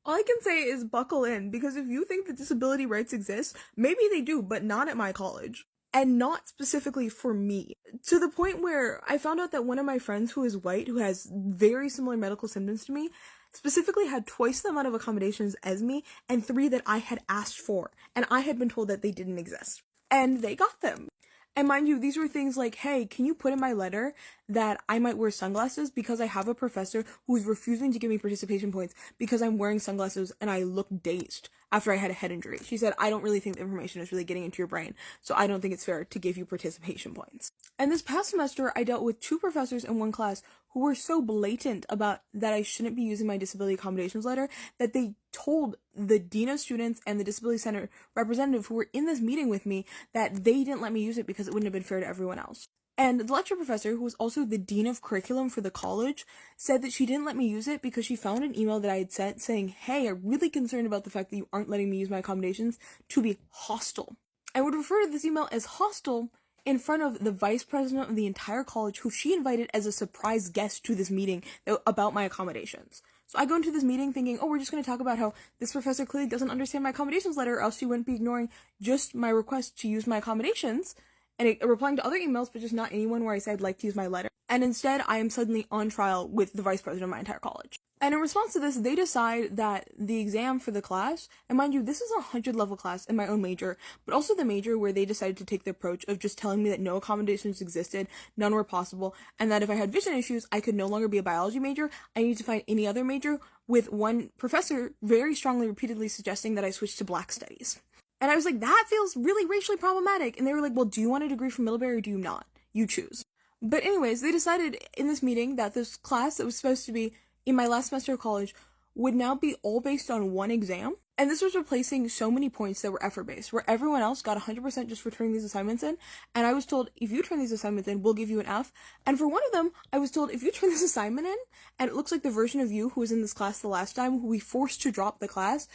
All I can say is buckle in, because if you think that disability rights exist, maybe they do, but not at my college. And not specifically for me. To the point where I found out that one of my friends who is white, who has very similar medical symptoms to me, specifically had twice the amount of accommodations as me, and 3 that I had asked for, and I had been told that they didn't exist. And they got them. And mind you, these were things like, hey, can you put in my letter that I might wear sunglasses because I have a professor who is refusing to give me participation points because I'm wearing sunglasses and I look dazed after I had a head injury. She said, I don't really think the information is really getting into your brain, so I don't think it's fair to give you participation points. And this past semester, I dealt with 2 professors in one class who were so blatant about that I shouldn't be using my disability accommodations letter that they told the dean of students and the disability center representative who were in this meeting with me that they didn't let me use it because it wouldn't have been fair to everyone else. And the lecture professor, who was also the dean of curriculum for the college, said that she didn't let me use it because she found an email that I had sent saying, hey, I'm really concerned about the fact that you aren't letting me use my accommodations, to be hostile. I would refer to this email as hostile in front of the vice president of the entire college, who she invited as a surprise guest to this meeting about my accommodations. So I go into this meeting thinking, oh, we're just going to talk about how this professor clearly doesn't understand my accommodations letter, or else she wouldn't be ignoring just my request to use my accommodations, and replying to other emails, but just not anyone where I said I'd like to use my letter. And instead, I am suddenly on trial with the vice president of my entire college. And in response to this, they decide that the exam for the class, and mind you, this is a 100-level class in my own major, but also the major where they decided to take the approach of just telling me that no accommodations existed, none were possible, and that if I had vision issues, I could no longer be a biology major. I need to find any other major, with one professor very strongly repeatedly suggesting that I switch to Black Studies. And I was like, that feels really racially problematic. And they were like, well, do you want a degree from Middlebury or do you not? You choose. But anyways, they decided in this meeting that this class that was supposed to be in my last semester of college would now be all based on one exam. And this was replacing so many points that were effort-based, where everyone else got 100% just for turning these assignments in. And I was told, if you turn these assignments in, we'll give you an F. And for one of them, I was told, if you turn this assignment in, and it looks like the version of you who was in this class the last time, who we forced to drop the class,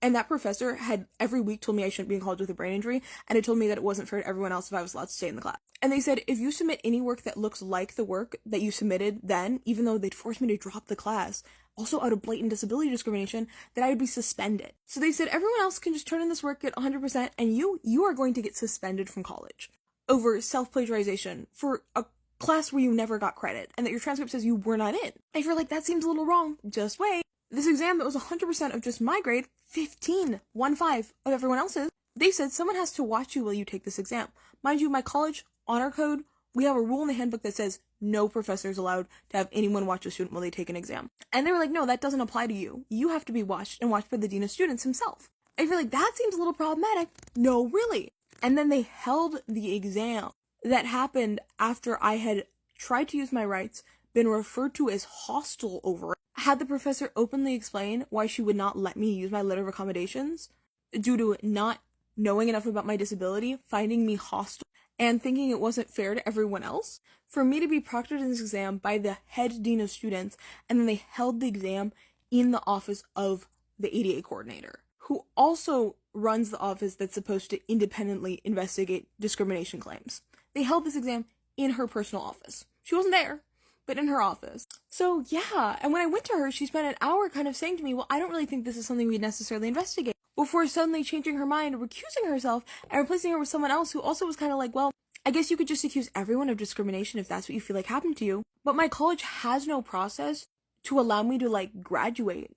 and that professor had every week told me I shouldn't be in college with a brain injury, and it told me that it wasn't fair to everyone else if I was allowed to stay in the class. And they said, if you submit any work that looks like the work that you submitted then, even though they'd forced me to drop the class, also out of blatant disability discrimination, that I would be suspended. So they said, everyone else can just turn in this work at 100%, and you are going to get suspended from college over self-plagiarization for a class where you never got credit, and that your transcript says you were not in. And if you're like, that seems a little wrong, just wait. This exam that was 100% of just my grade, 15 of everyone else's, they said someone has to watch you while you take this exam. Mind you, my college honor code, we have a rule in the handbook that says no professor is allowed to have anyone watch a student while they take an exam. And they were like, no, that doesn't apply to you. You have to be watched, and watched by the dean of students himself. And you're like, that seems a little problematic. No, really. And then they held the exam that happened after I had tried to use my rights, been referred to as hostile over it. Had the professor openly explain why she would not let me use my letter of accommodations due to not knowing enough about my disability, finding me hostile, and thinking it wasn't fair to everyone else, for me to be proctored in this exam by the head dean of students, and then they held the exam in the office of the ADA coordinator, who also runs the office that's supposed to independently investigate discrimination claims. They held this exam in her personal office. She wasn't there, but in her office. So yeah, and when I went to her, she spent an hour kind of saying to me, well, I don't really think this is something we'd necessarily investigate, before suddenly changing her mind, recusing herself, and replacing her with someone else who also was kind of like, well, I guess you could just accuse everyone of discrimination if that's what you feel like happened to you. But my college has no process to allow me to, graduate.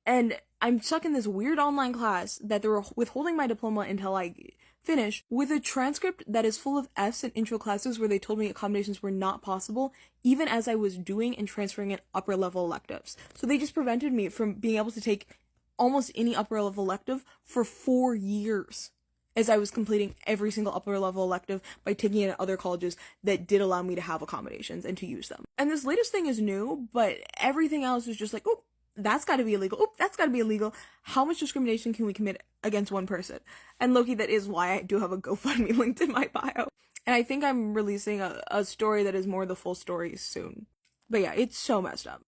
And I'm stuck in this weird online class that they were withholding my diploma until I finish, with a transcript that is full of F's in intro classes where they told me accommodations were not possible, even as I was doing and transferring in upper level electives. So they just prevented me from being able to take almost any upper level elective for 4 years, as I was completing every single upper level elective by taking it at other colleges that did allow me to have accommodations and to use them. And this latest thing is new, but everything else is just like, oh, that's gotta be illegal. Oh, that's gotta be illegal. How much discrimination can we commit against one person? And low-key, that is why I do have a GoFundMe linked in my bio. And I think I'm releasing a story that is more the full story soon. But yeah, it's so messed up.